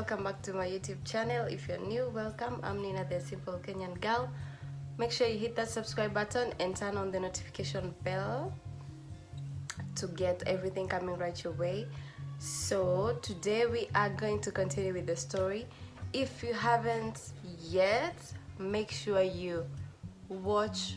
welcome back to my YouTube channel. If you're new, welcome. I'm Nina, the simple Kenyan girl. Make sure you hit that subscribe button and turn on the notification bell to get everything coming right your way. So today we are going to continue with the story. If you haven't yet, make sure you watch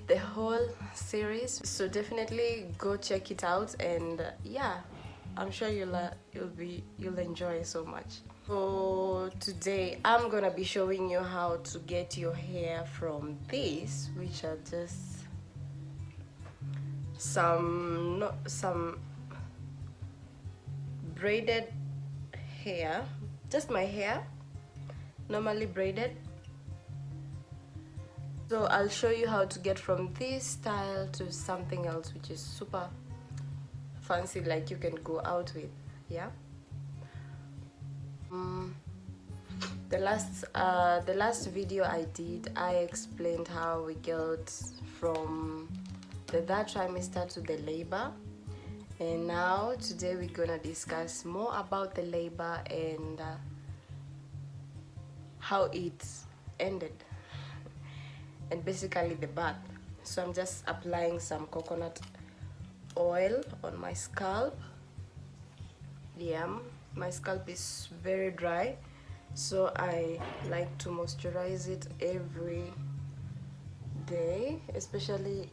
the whole series, so definitely go check it out, and yeah, I'm sure you'll enjoy it so much. So today I'm gonna be showing you how to get your hair from this, which are just some braided hair, just my hair, normally braided. So I'll show you how to get from this style to something else which is super fancy, like you can go out with. Yeah. The last video I did, I explained how we got from the third trimester to the labor, and now today we're gonna discuss more about the labor and how it ended, and basically the birth. So I'm just applying some coconut oil on my scalp. Yeah, my scalp is very dry, so I like to moisturize it every day, especially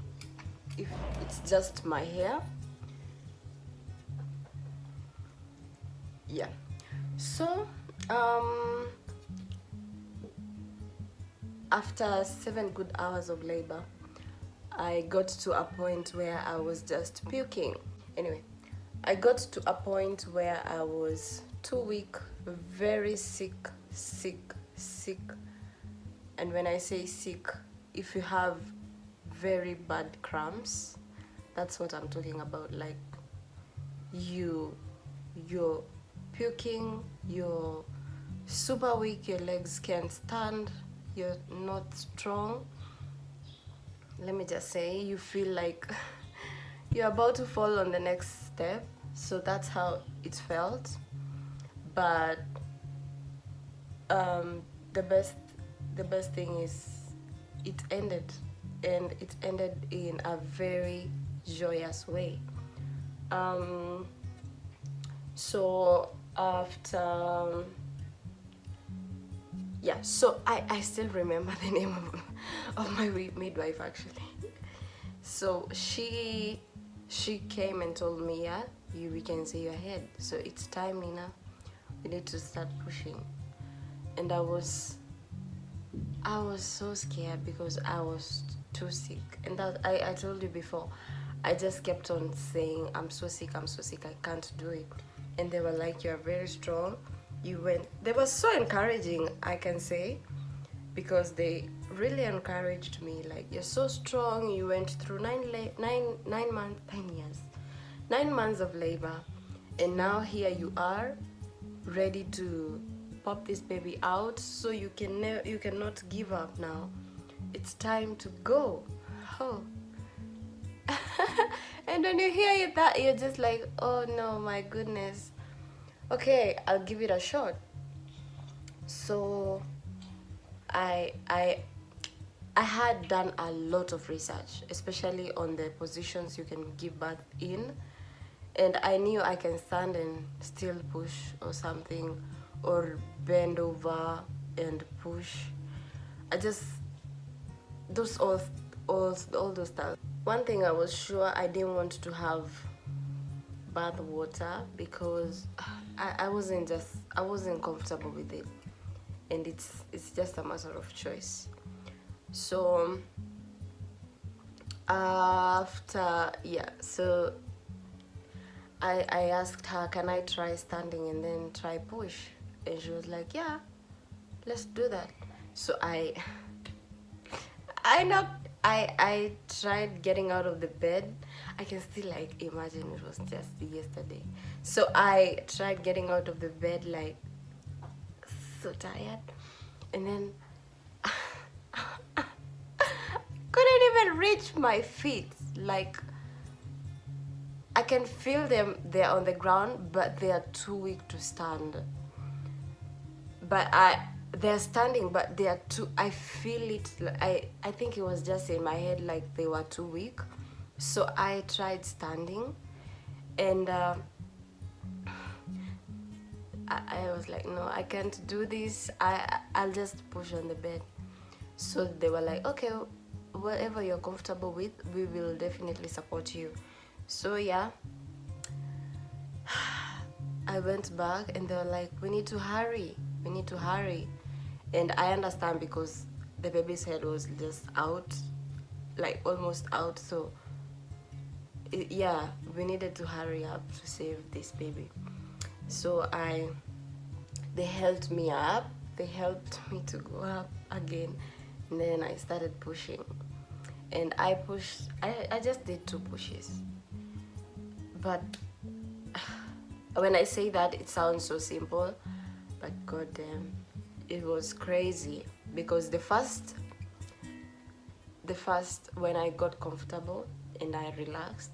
if it's just my hair. Yeah, so after 7 good hours of labor, I got to a point where I was just puking. Anyway, I got to a point where I was too weak, very sick. And when I say sick, if you have very bad cramps, that's what I'm talking about. Like you're puking, you're super weak, your legs can't stand, you're not strong. Let me just say, you feel like you're about to fall on the next step. So that's how it felt. But the best thing is it ended, and it ended in a very joyous way. So after, yeah, so I still remember the name of my midwife actually. So she came and told me, yeah, we can see your head, so it's time, Nina, we need to start pushing. And I was so scared because I was too sick, and that I told you before, I just kept on saying, I'm so sick, I can't do it. And they were like, you're very strong, you went. They were so encouraging, I can say, because they really encouraged me, like, you're so strong, you went through 9 months of labor, and now here you are, ready to pop this baby out, so you cannot give up now, it's time to go. Oh. And when you hear that, you're just like, oh no, my goodness, okay, I'll give it a shot. So I had done a lot of research, especially on the positions you can give birth in, and I knew I can stand and still push or something, or bend over and push. I just, all those stuff. One thing I was sure, I didn't want to have bath water because I wasn't comfortable with it, and it's just a matter of choice. So after, yeah, so I asked her, can I try standing and then try push? And she was like, yeah, let's do that. So I tried getting out of the bed. I can still like imagine it was just yesterday. So I tried getting out of the bed, like so tired, and then couldn't even reach my feet. Like, I can feel them, they're on the ground, but they are too weak to stand. but they're standing, but they are too, I feel it, I think it was just in my head, like they were too weak. So I tried standing, and I was like, no, I can't do this. I'll just push on the bed. So they were like, okay, whatever you're comfortable with, we will definitely support you. So yeah, I went back, and they were like, we need to hurry, we need to hurry. And I understand, because the baby's head was just out, like almost out. So yeah, we needed to hurry up to save this baby. So they held me up, they helped me to go up again, and then I started pushing. And I pushed, I just did 2 pushes. But when I say that, it sounds so simple, but goddamn, it was crazy. Because the first when I got comfortable and I relaxed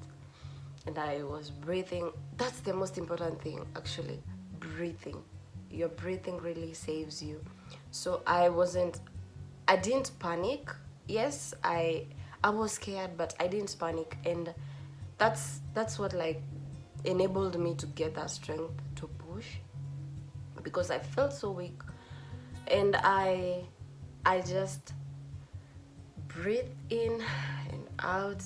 and I was breathing, that's the most important thing, actually, breathing. Your breathing really saves you. So I didn't panic. Yes, I was scared, but I didn't panic, and that's what like enabled me to get that strength to push, because I felt so weak. And I just breathe in and out,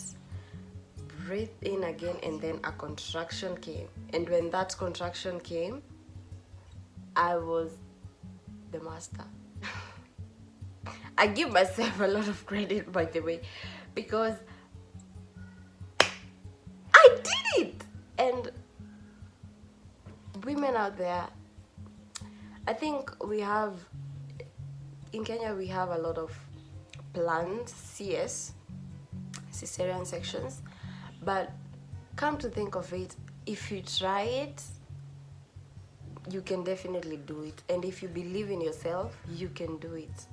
breathe in again, and then a contraction came. And when that contraction came, I was the master. I give myself a lot of credit, by the way, because I did it. And women out there, I think in Kenya we have a lot of planned CS, cesarean sections, but come to think of it, if you try it, you can definitely do it. And if you believe in yourself, you can do it.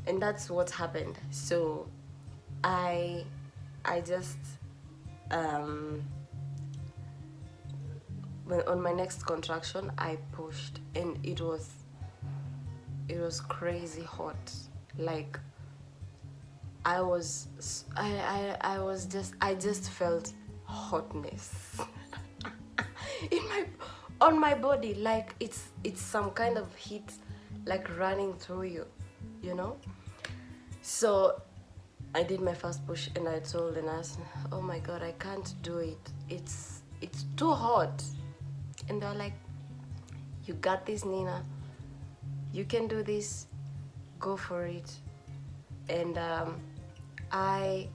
And that's what happened. So I just when on my next contraction, I pushed, and it was crazy hot. Like I just felt hotness on my body, like it's some kind of heat, like running through you, you know. So I did my first push, and I told the nurse, oh my god, I can't do it, it's too hot. And they're like, you got this, Nina, you can do this, go for it. And I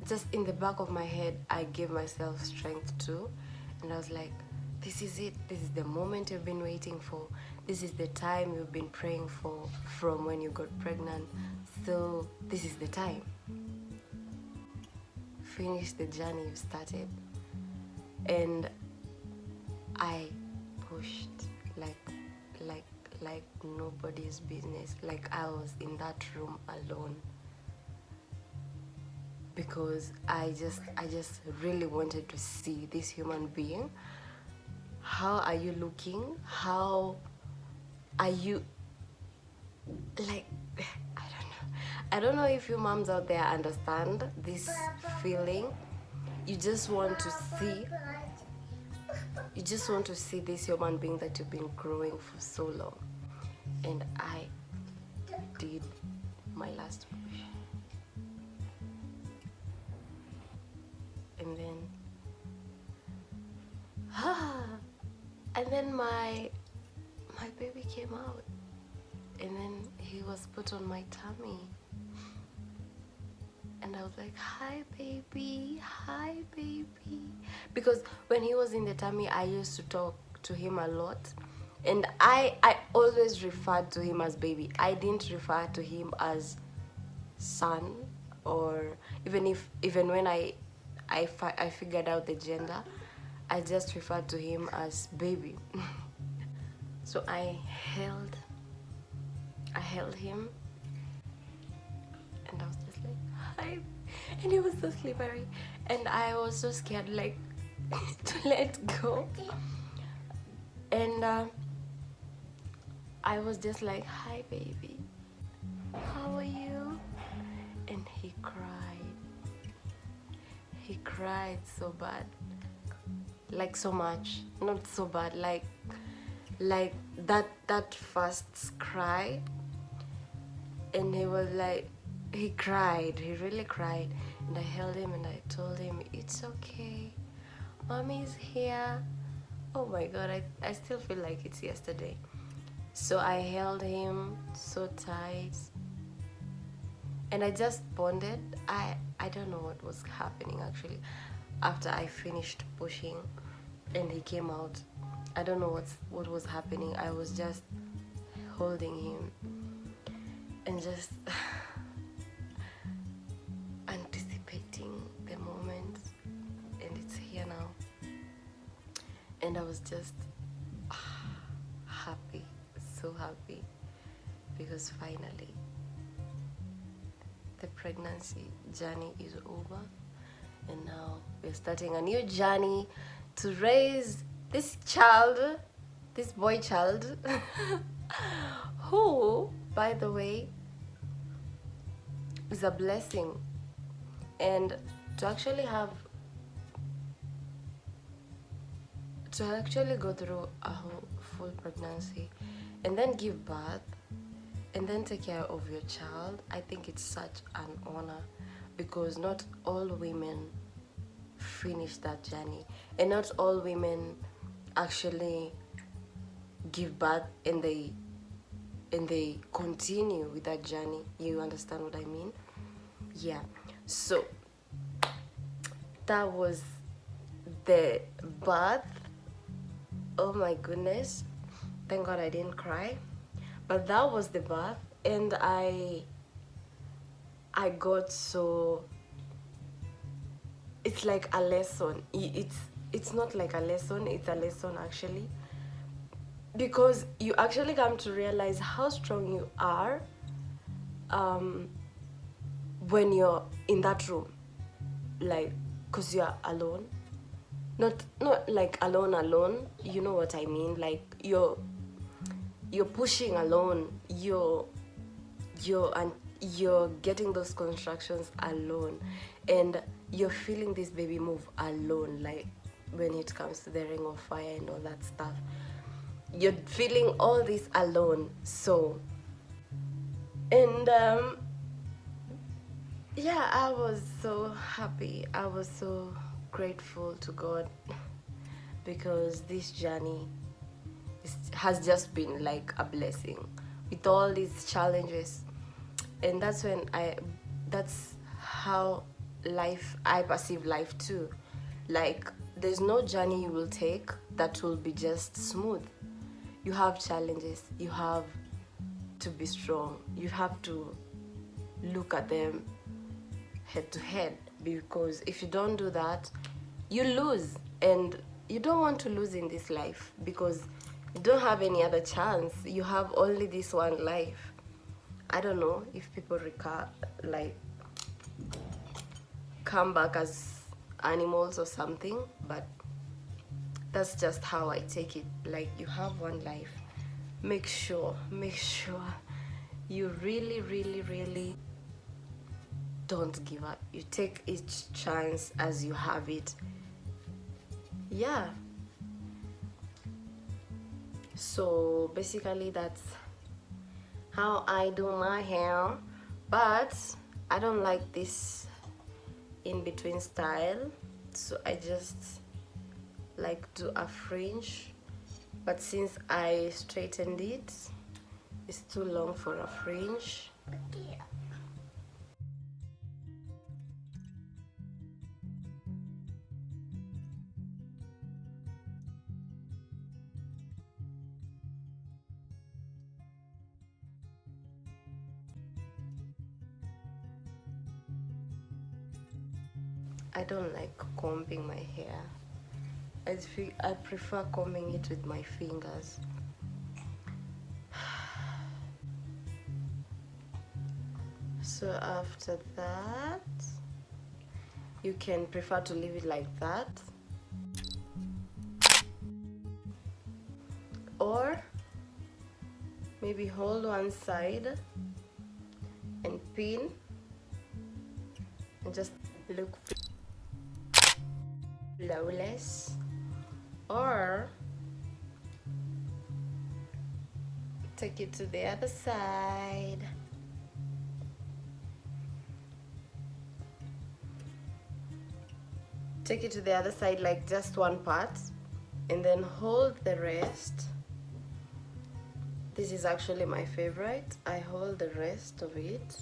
just, in the back of my head, I gave myself strength too, and I was like, this is it, this is the moment you've been waiting for, this is the time you've been praying for from when you got pregnant, so this is the time. Finish the journey you started. And I pushed like nobody's business. Like I was in that room alone, because I just really wanted to see this human being. How are you looking? How are you, like, I don't know if you moms out there understand this feeling. You just want to see this human being that you've been growing for so long. And I did my last push, and then my baby came out, and then he was put on my tummy, and I was like, hi baby, hi baby. Because when he was in the tummy, I used to talk to him a lot, and I always referred to him as baby. I didn't refer to him as son, or even when I figured out the gender, I just referred to him as baby. So I held him, and I was just like, hi, and he was so slippery, and I was so scared, like, to let go. And I was just like, hi baby, how are you? And he cried. He cried so bad, like so much, not so bad, like that first cry. And he was like, he cried, he really cried. And I held him and I told him, it's okay, mommy's here. Oh my god, I still feel like it's yesterday. So I held him so tight and I just bonded. I don't know what was happening actually after I finished pushing and he came out. I don't know what was happening. I was just holding him and just anticipating the moment, and it's here now. And I was just happy, so happy, because finally the pregnancy journey is over, and now we're starting a new journey to raise this child, this boy child, who, by the way, is a blessing. And to actually go through a whole full pregnancy and then give birth and then take care of your child, I think it's such an honor, because not all women finish that journey, and not all women actually give birth and they continue with that journey. You understand what I mean? Yeah. So that was the birth. Oh my goodness, thank god I didn't cry. But that was the birth, and I got so, it's like a lesson. It's not like a lesson, it's a lesson actually, because you actually come to realize how strong you are when you're in that room, like, because you're alone, not like alone, you know what I mean, like you're pushing alone, you're getting those constructions alone, and you're feeling this baby move alone, like when it comes to the ring of fire and all that stuff, you're feeling all this alone. So, and yeah, I was so happy, I was so grateful to God, because this journey has just been like a blessing with all these challenges. And that's how I perceive life too. Like, there's no journey you will take that will be just smooth. You have challenges, you have to be strong, you have to look at them head to head, because if you don't do that, you lose. And you don't want to lose in this life, because you don't have any other chance. You have only this one life. I don't know if people come back as animals or something, but that's just how I take it. Like, you have one life. Make sure you really don't give up. You take each chance as you have it. Yeah. So basically that's how I do my hair, but I don't like this in between style, so I just like do a fringe. But since I straightened it, it's too long for a fringe. I don't like combing my hair. I prefer combing it with my fingers. So after that, you can prefer to leave it like that, or maybe hold one side and pin and just look flawless, or take it to the other side. Take it to the other side, like just one part, and then hold the rest. This is actually my favorite. I hold the rest of it.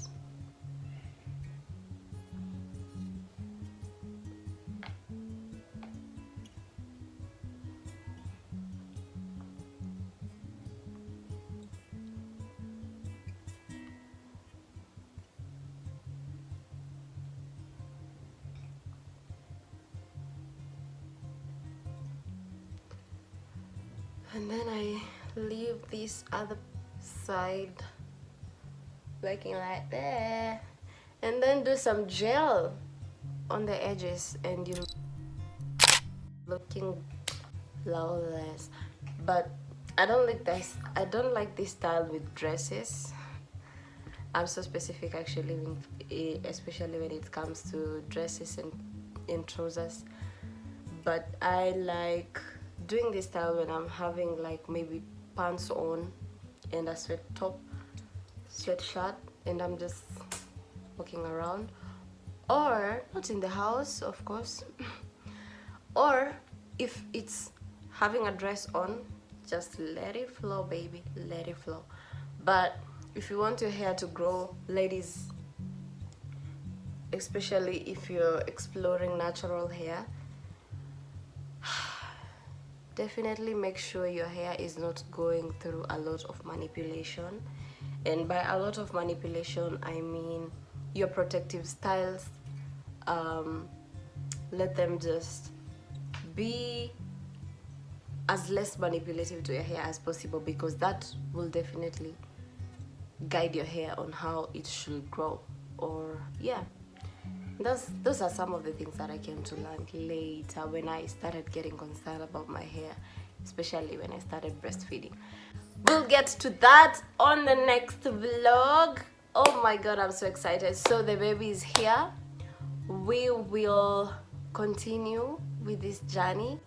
And then I leave this other side looking like that, and then do some gel on the edges, and you're looking flawless. But I don't like this style with dresses. I'm so specific actually, especially when it comes to dresses and trousers. But I like doing this style when I'm having like maybe pants on and a sweatshirt, and I'm just walking around, or not in the house, of course. Or if it's having a dress on, just let it flow, baby, let it flow. But if you want your hair to grow, ladies, especially if you're exploring natural hair, definitely make sure your hair is not going through a lot of manipulation. And by a lot of manipulation, I mean your protective styles. Let them just be as less manipulative to your hair as possible, because that will definitely guide your hair on how it should grow. Or yeah, those are some of the things that I came to learn later when I started getting concerned about my hair, especially when I started breastfeeding. We'll get to that on the next vlog. Oh my god, I'm so excited. So the baby is here. We will continue with this journey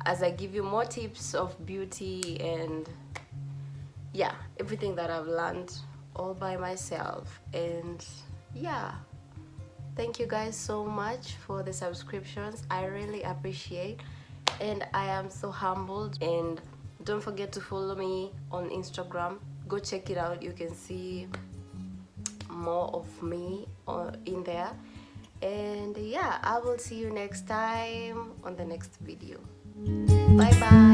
as I give you more tips of beauty and yeah, everything that I've learned all by myself. And yeah, thank you guys so much for the subscriptions. I really appreciate, and I am so humbled. And don't forget to follow me on Instagram. Go check it out. You can see more of me in there. And yeah, I will see you next time on the next video. Bye bye.